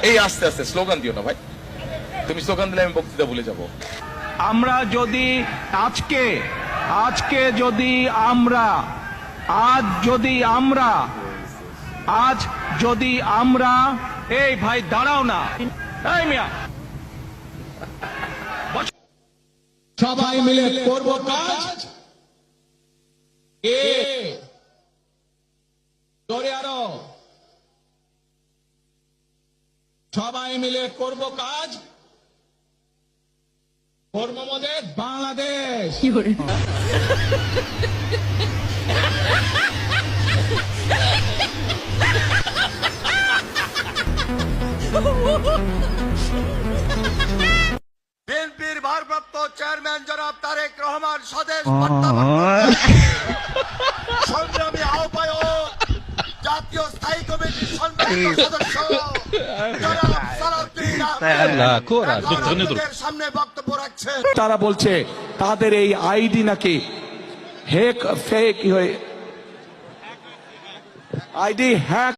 এই আস্তে আস্তে স্লোগান দিও না ভাই, তুমি স্লোগান দিলে আমি বক্তৃতা ভুলে যাব। আমরা যদি আজকে যদি আমরা আজ যদি আমরা এই ভাই দাঁড়াও না, এই মিয়া, সবাই মিলে করব কাজ, ধরে আরো সবাই মিলে করব কাজ, করব আমাদের বাংলাদেশ। বিএনপির ভারপ্রাপ্ত চেয়ারম্যান জনাব তারেক রহমান স্বদেশ সংগ্রামী আহ্বায়ক, জাতীয় স্থায়ী কমিটির সম্মানিত সদস্য জনাব সালাউদ্দিন আহমেদের সামনে বক্তব্য রাখছেন। তারা বলছে তাদের এই আইডি নাকি ফেক আইডি হ্যাক